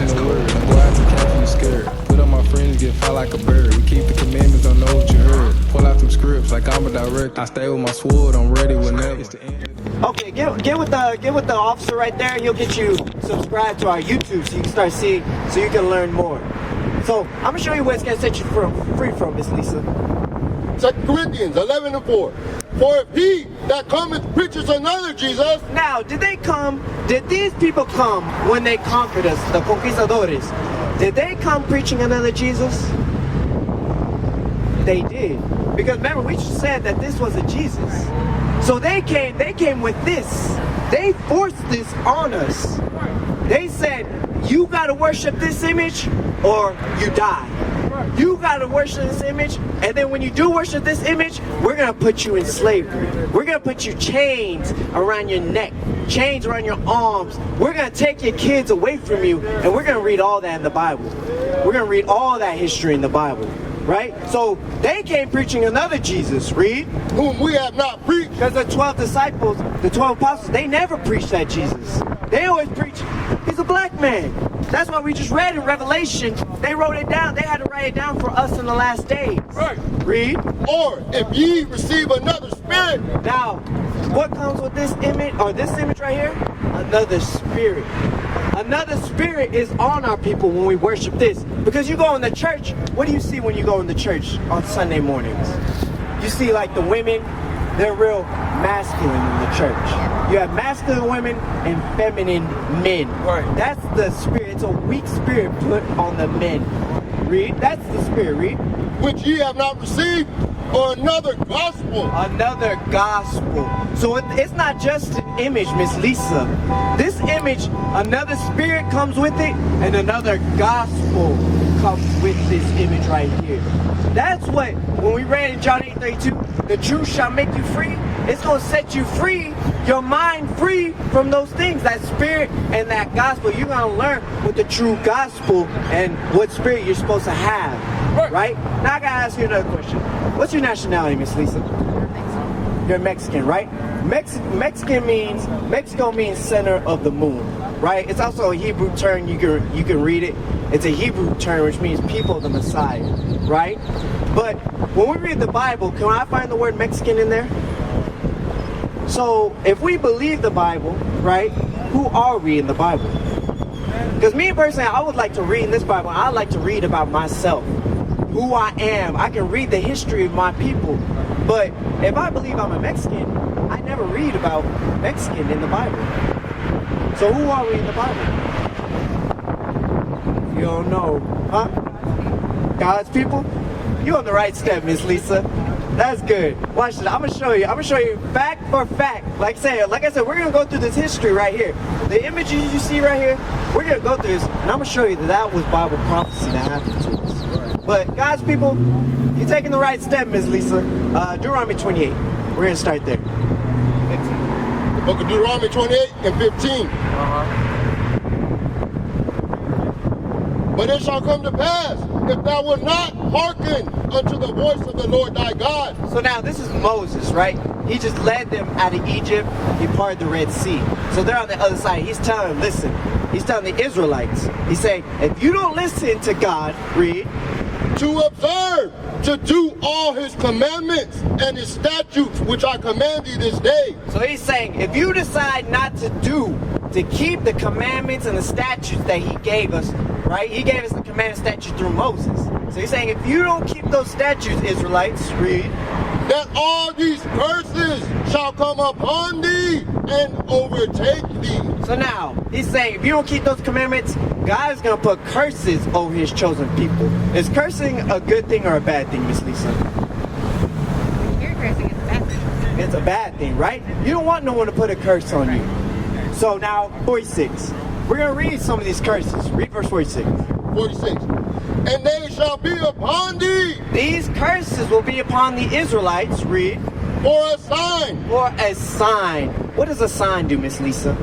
preaching the word. Don't go out to camp and you scared. Put up my friends, get fly like a bird. We keep the commandments, don't know what you heard. Pull out them scripts like I'm a director. I stay with my sword, I'm ready whenever. Okay, get with the officer right there. He'll get you subscribed to our YouTube so you can start seeing, so you can learn more. So I'm gonna show you what it's gonna set you free from, Miss Lisa. 2 Corinthians 11:4. For if he that cometh preaches another Jesus. Now, did these people come when they conquered us, the conquistadores? Did they come preaching another Jesus? They did. Because remember, we just said that this was a Jesus. So they came with this. They forced this on us. They said, you gotta worship this image or you die. You gotta worship this image, and then when you do worship this image, we're gonna put you in slavery. We're gonna put you chains around your neck, chains around your arms. We're gonna take your kids away from you, and we're gonna read all that in the Bible. We're gonna read all that history in the Bible, right? So they came preaching another Jesus, read. Whom we have not preached. Because the 12 disciples, the 12 apostles, they never preached that Jesus. They always preach, he's a black man. That's what we just read in Revelation. They wrote it down. They had to write it down for us in the last days. Right. Read. Or if ye receive another spirit. Now, what comes with this image, or this image right here? Another spirit. Another spirit is on our people when we worship this. Because you go in the church, what do you see when you go in the church on Sunday mornings? You see like the women, they're real masculine in the church. You have masculine women and feminine men. Right. That's the spirit. It's a weak spirit put on the men. Read. That's the spirit. Read. Which ye have not received, or another gospel. Another gospel. So it's not just an image, Miss Lisa. This image, another spirit comes with it, and another gospel comes with this image right here. That's what, when we read in John 8:32, the truth shall make you free. It's going to set you free, your mind free from those things, that spirit and that gospel. You're going to learn what the true gospel and what spirit you're supposed to have, right? Now I got to ask you another question. What's your nationality, Miss Lisa? You're Mexican, right? Mexico means center of the moon, right? It's also a Hebrew term. You can read it. It's a Hebrew term which means people of the Messiah, right? But when we read the Bible, can I find the word Mexican in there? So if we believe the Bible, right, who are we in the Bible? Because me personally, I would like to read in this Bible, I like to read about myself, who I am. I can read the history of my people. But if I believe I'm a Mexican, I never read about Mexican in the Bible. So who are we in the Bible? You don't know, huh? God's people? You're on the right step, Miss Lisa. That's good. Watch this. I'm gonna show you fact for fact. Like I said, we're gonna go through this history right here. The images you see right here, we're gonna go through this, and I'm gonna show you that was Bible prophecy that happened to us. But God's people, you're taking the right step, Miss Lisa. Deuteronomy 28. We're gonna start there. The book of Deuteronomy 28 and 15. But it shall come to pass, if thou wilt not hearken unto the voice of the Lord thy God. So now this is Moses, right? He just led them out of Egypt. He parted the Red Sea. So they're on the other side. He's telling them, listen. He's telling the Israelites. He's saying, if you don't listen to God, read. To observe, to do all his commandments and his statutes, which I command thee this day. So he's saying, if you decide not to keep the commandments and the statutes that he gave us, right? He gave us the command and statute through Moses. So he's saying, if you don't keep those statutes, Israelites, read. That all these curses shall come upon thee and overtake thee. So now, he's saying, if you don't keep those commandments, God is going to put curses over his chosen people. Is cursing a good thing or a bad thing, Miss Lisa? You're cursing, it's a bad thing. It's a bad thing, right? You don't want no one to put a curse on you. So now, 46. We're going to read some of these curses. Read verse 46. 46. And they shall be upon thee. These curses will be upon the Israelites. Read. For a sign. For a sign. What does a sign do, Miss Lisa?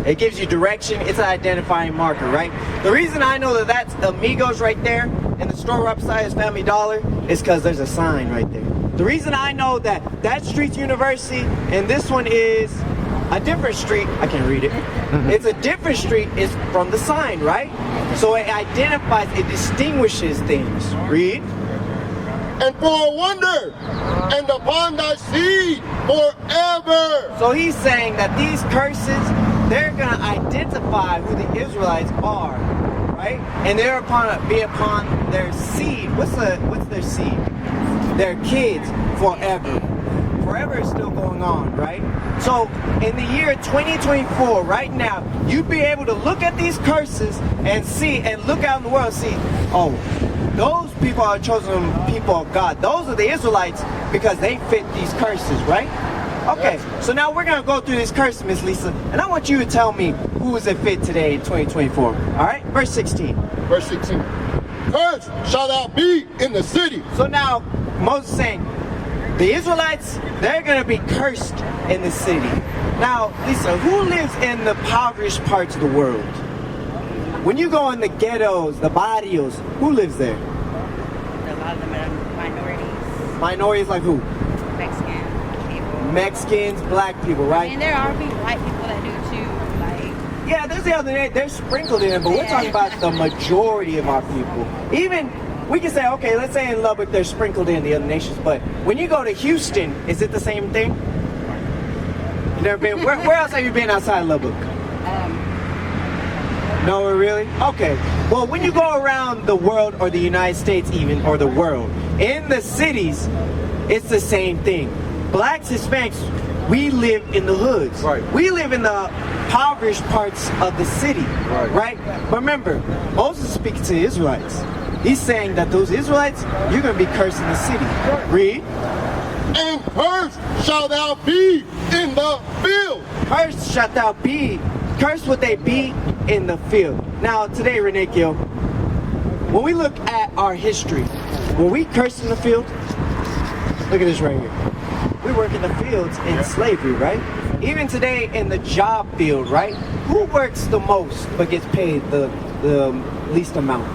It gives you direction. It's an identifying marker, right? The reason I know that that's Amigos right there and the store upside is Family Dollar is because there's a sign right there. The reason I know that that street's University and this one is a different street, I can't read it. It's a different street, it's from the sign, right? So it identifies, it distinguishes things. Read. And for a wonder, and upon thy seed forever. So he's saying that these curses, they're gonna identify who the Israelites are, right? And they're be upon their seed. What's their seed? Their kids forever. Forever is still going on, right? So in the year 2024, right now, you'd be able to look at these curses and see, and look out in the world and see, oh, those people are chosen people of God. Those are the Israelites because they fit these curses, right? Okay, so now we're going to go through this curse, Miss Lisa, and I want you to tell me who is it fit today in 2024. All right, verse 16. Verse 16. Cursed shall thou be in the city. So now Moses is saying, the Israelites, they're going to be cursed in the city. Now, Lisa, who lives in the impoverished parts of the world? When you go in the ghettos, the barrios, who lives there? A lot of them are minorities. Minorities like who? Mexican people. Mexicans, black people, right? And there are white people that do too. Like, yeah, there's the other day, they're sprinkled in, but we're talking about the majority of our people. Even, we can say, okay, let's say in Lubbock they're sprinkled in the other nations, but when you go to Houston, is it the same thing? You never been, where else have you been outside Lubbock? No, really? Okay. Well, when you go around the world or the United States even, or the world, in the cities, it's the same thing. Blacks, Hispanics, we live in the hoods. Right. We live in the impoverished parts of the city. Right? But remember, Moses is speaking to the Israelites. He's saying that those Israelites, you're going to be cursed in the city. Read. And cursed shall thou be in the field. Cursed shalt thou be. Cursed would they be in the field. Now, today, Renikio, when we look at our history, were we cursed in the field? Look at this right here. We work in the fields in slavery, right? Even today in the job field, right? Who works the most but gets paid the least amount?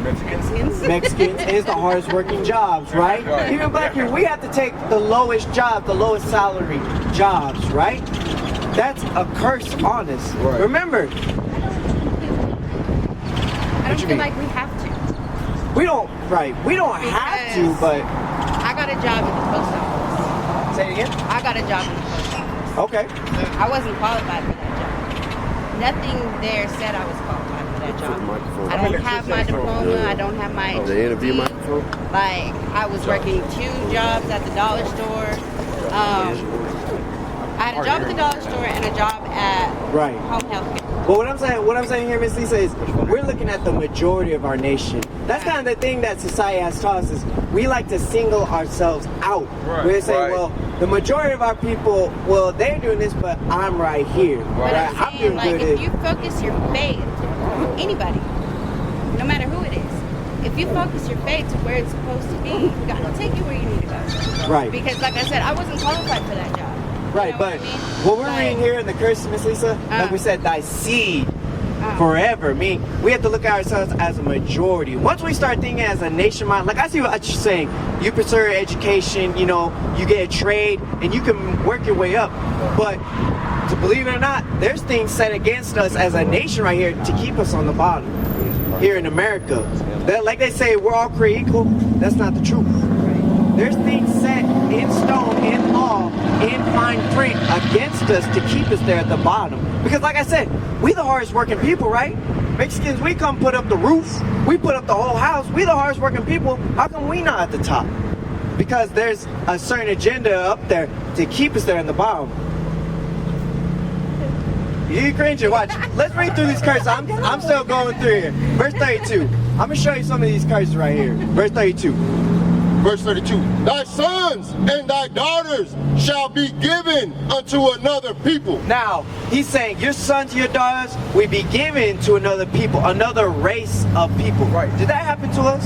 Mexicans. Mexicans. And it's the hardest working jobs, right? Even black people, we have to take the lowest job, the lowest salary jobs, right? That's a curse on us. Right. Remember, I don't feel like we have to. we don't have to, but I got a job at the post office. say it again. I got a job at the post office. Okay. I wasn't qualified for that job. Nothing there said I was qualified for that job. I don't have my diploma. I don't have my The interview GED. microphone? Like, I was working 2 jobs at the dollar store. I had a job at the dollar store and a job at home health care. But what I'm saying here, Miss Lisa, is we're looking at the majority of our nation. That's kind of the thing that society has taught us, is we like to single ourselves out. We say, well, the majority of our people, well, they're doing this, but I'm right here. But I'm saying, like, if you focus your faith, anybody, no matter who it is, if you focus your faith to where it's supposed to be, God will take you where you need to go. Right. Because, like I said, I wasn't qualified for that job. Right, You know but what I mean? what we're Like, reading here in the curse, Miss Lisa, like we said, thy seed forever. I mean, we have to look at ourselves as a majority. Once we start thinking as a nationwide, like I see what you're saying, you pursue education, you know, you get a trade, and you can work your way up. But to believe it or not, there's things set against us as a nation right here to keep us on the bottom here in America. That, like they say, we're all created equal. That's not the truth. There's things set in stone, in law, in fine print against us to keep us there at the bottom. Because like I said, we the hardest working people, right? Mexicans, we come put up the roof, we put up the whole house, we the hardest working people. How come we not at the top? Because there's a certain agenda up there to keep us there at the bottom. You cringing, watch. Let's read through these curses. I'm still going through here. Verse 32. I'm going to show you some of these curses right here. Verse 32. Verse 32. Thy sons and thy daughters shall be given unto another people. Now, he's saying your sons and your daughters will be given to another people, another race of people. Right. Did that happen to us?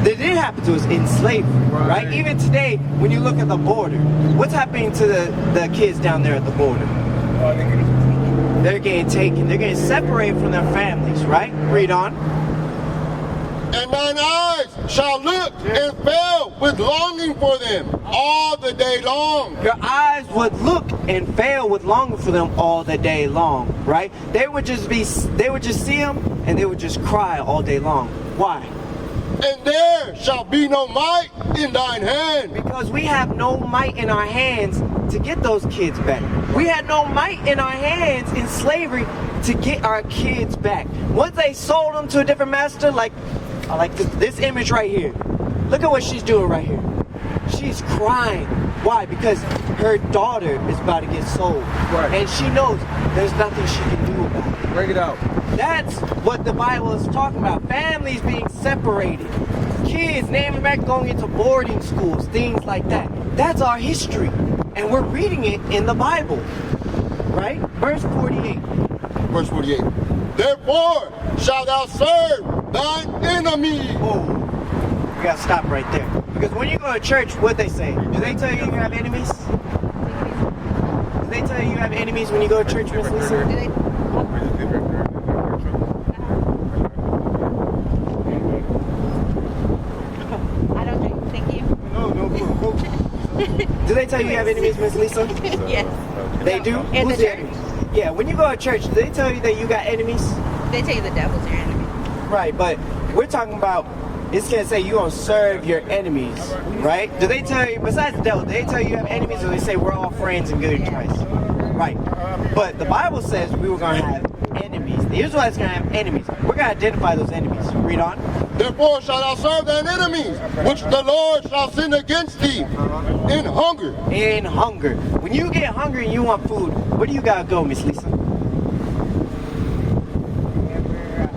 That did happen to us in slavery, right? Even today, when you look at the border, what's happening to the kids down there at the border? They're getting taken. They're getting separated from their families, right? Read on. And thine eyes shall look and fail with longing for them all the day long. Your eyes would look and fail with longing for them all the day long, right? They would just see them and they would just cry all day long. Why? And there shall be no might in thine hand. Because we have no might in our hands to get those kids back. We had no might in our hands in slavery to get our kids back. Once they sold them to a different master, like I like this image right here. Look at what she's doing right here. She's crying. Why? Because her daughter is about to get sold. Right. And she knows there's nothing she can do about it. Break it out. That's what the Bible is talking about. Families being separated. Kids, naming back, going into boarding schools, things like that. That's our history. And we're reading it in the Bible. Right? Verse 48. Verse 48. Therefore shalt thou serve thine enemy. Oh, you gotta stop right there. Because when you go to church, what they say? Do they tell you you have enemies? Do they tell you you have enemies when you go to church, Miss Lisa? Do they? I don't drink. Thank you. Do they tell you you have enemies, Miss Lisa? Yes. They do? In Who's the the church. enemies? Yeah, when you go to church, do they tell you that you got enemies? They tell you the devil's your enemy. Right, but we're talking about, it's gonna say you gonna serve your enemies, right? Do they tell you, besides the devil, do they tell you you have enemies, or they say we're all friends and good in Christ? Right. But the Bible says we were gonna have enemies. The Israelites are gonna have enemies. We're gonna identify those enemies. Read on. Therefore shalt thou serve thine enemies, which the Lord shall send against thee in hunger. In hunger. When you get hungry and you want food, where do you gotta go, Miss Lisa? I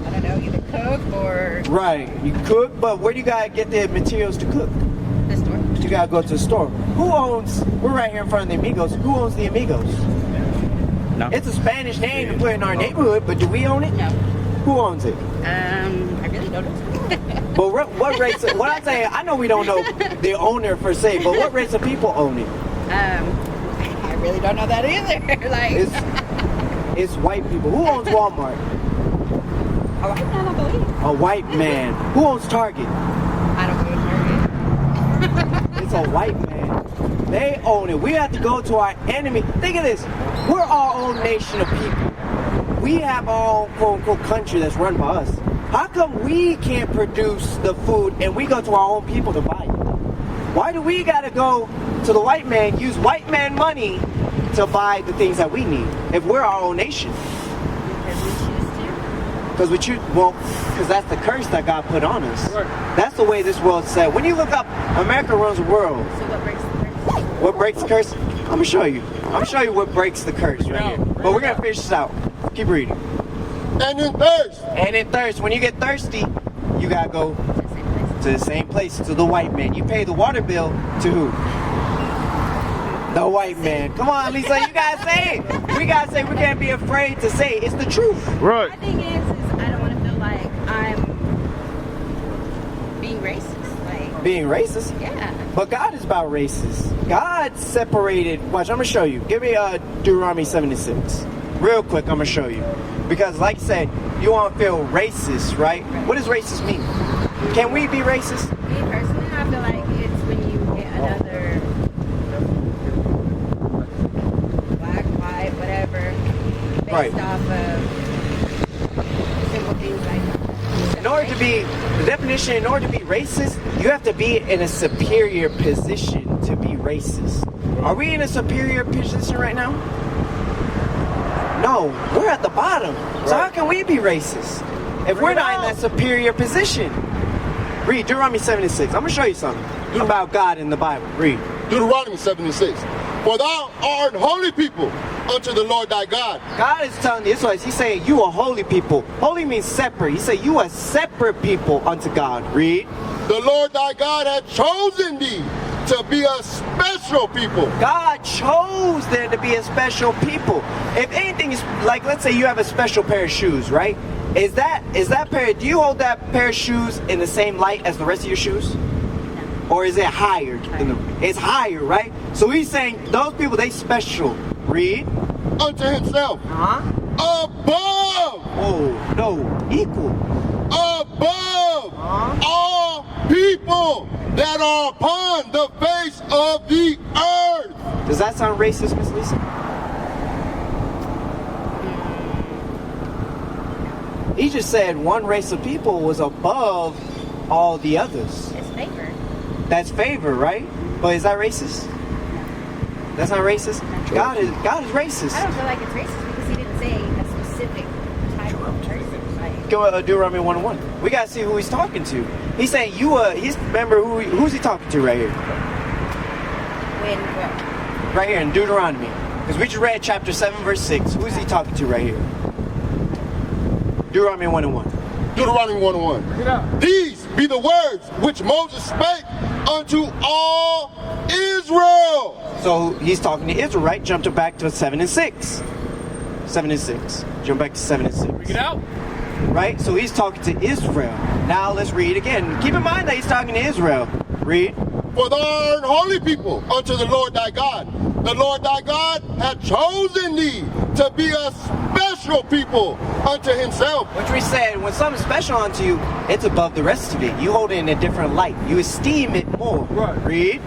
don't know, either cook or Right. You cook, but where do you gotta get the materials to cook? the store. You gotta go to the store. Who owns, we're right here in front of the Amigos. Who owns the Amigos? No. It's a Spanish name to put in our neighborhood, but do we own it? No. Who owns it? I really don't know. But what race, what I'm saying, I know we don't know the owner per se, but what race of people own it? I really don't know that either. Like, It's white people. Who owns Walmart? a white man, I believe. A white man. Who owns Target? I don't go to Target. It's a white man. They own it. We have to go to our enemy. Think of this. We're our own nation of people. We have our own quote-unquote country that's run by us. How come we can't produce the food and we go to our own people to buy it? Why do we gotta go to the white man, use white man money to buy the things that we need if we're our own nation? Because we choose to. Because that's the curse that God put on us. That's the way this world's set. When you look up, America runs the world. So what breaks the curse? What breaks the curse? I'm gonna show you. I'm gonna show you what breaks the curse right here. But we're gonna finish this out. Keep reading. And in thirst. And in thirst, when you get thirsty, you gotta go to the same place, to the white man. You pay the water bill to who? The white man. Come on, Lisa, you gotta say it. We gotta say, we can't be afraid to say it. It's the truth. Right. My thing is I don't want to feel like I'm being racist. Like, Being racist. yeah. But God is about racist. God separated. Watch, I'm gonna show you. Give me Deuteronomy 76. Real quick, I'm gonna show you. Because like I said, you won't feel racist, right? What does racist mean? Can we be racist? Me personally, I feel like it's when you get another black, white, whatever, based Right. off of simple things like In order to be, the definition, in order to be racist, you have to be in a superior position to be racist. Are we in a superior position right now? No, we're at the bottom. So how can we be racist if we're not in that superior position? Read Deuteronomy 76. I'm going to show you something about God in the Bible. Read. Deuteronomy 76. For thou art holy people unto the Lord thy God. God is telling the Israelites, he's saying, you are holy people. Holy means separate. He said, you are separate people unto God. Read. The Lord thy God hath chosen thee to be a special people. God chose them to be a special people. If anything is, like, let's say you have a special pair of shoes, right? Is that pair, do you hold that pair of shoes in the same light as the rest of your shoes? Or is it higher? It's higher, right? So he's saying those people, they special. Read. Unto himself. Uh-huh. Above. Oh, no. Equal. Above all people that are upon the face of the earth. Does that sound racist, Miss Lisa? He just said one race of people was above all the others. It's favor. That's favor, right? But is that racist? That's not racist? God is racist. I don't feel like it's racist because he didn't say a specific type of person. Like, Go Deuteronomy 1:1. We gotta see who he's talking to. He's saying remember who's he talking to right here? when what? Right here in Deuteronomy. Because we just read chapter 7 verse 6. Who's he talking to right here? Deuteronomy 1:1. Deuteronomy 1:1. These be the words which Moses spake unto all Israel. So he's talking to Israel, right? Jump back to 7 and 6. 7 and 6. Jump back to 7 and 6. Bring it out. Right? So he's talking to Israel. Now let's read again. Keep in mind that he's talking to Israel. Read. For thou art an holy people unto the Lord thy God. The Lord thy God hath chosen thee to be a special people unto himself. Which we said, when something's special unto you, it's above the rest of it. You hold it in a different light. You esteem it more. Right. Read.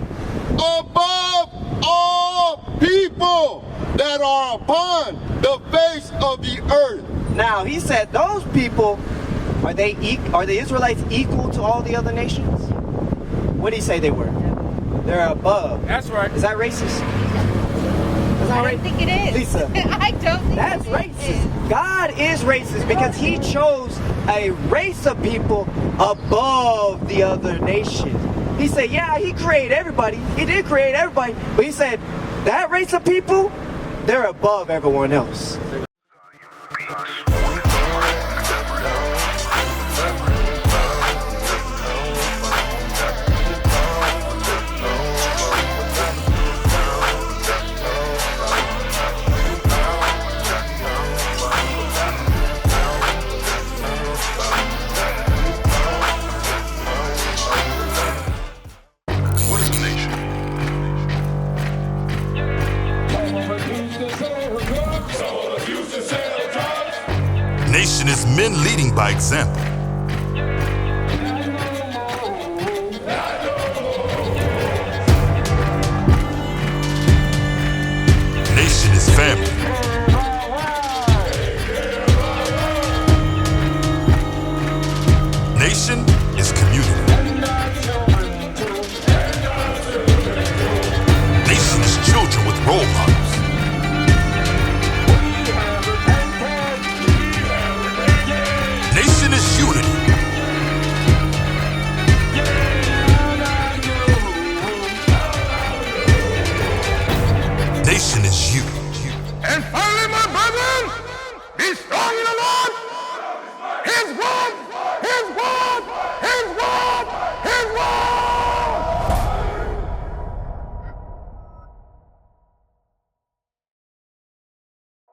Above all people that are upon the face of the earth. Now, he said those people, are the Israelites equal to all the other nations? What did he say they were? They're above. That's right. Is that racist? That's not I don't think it is. Lisa. I don't think That's it racist. is. God is racist because he chose a race of people above the other nations. He said, yeah, he created everybody. He did create everybody. But he said, that race of people, they're above everyone else. Nation is men leading by example.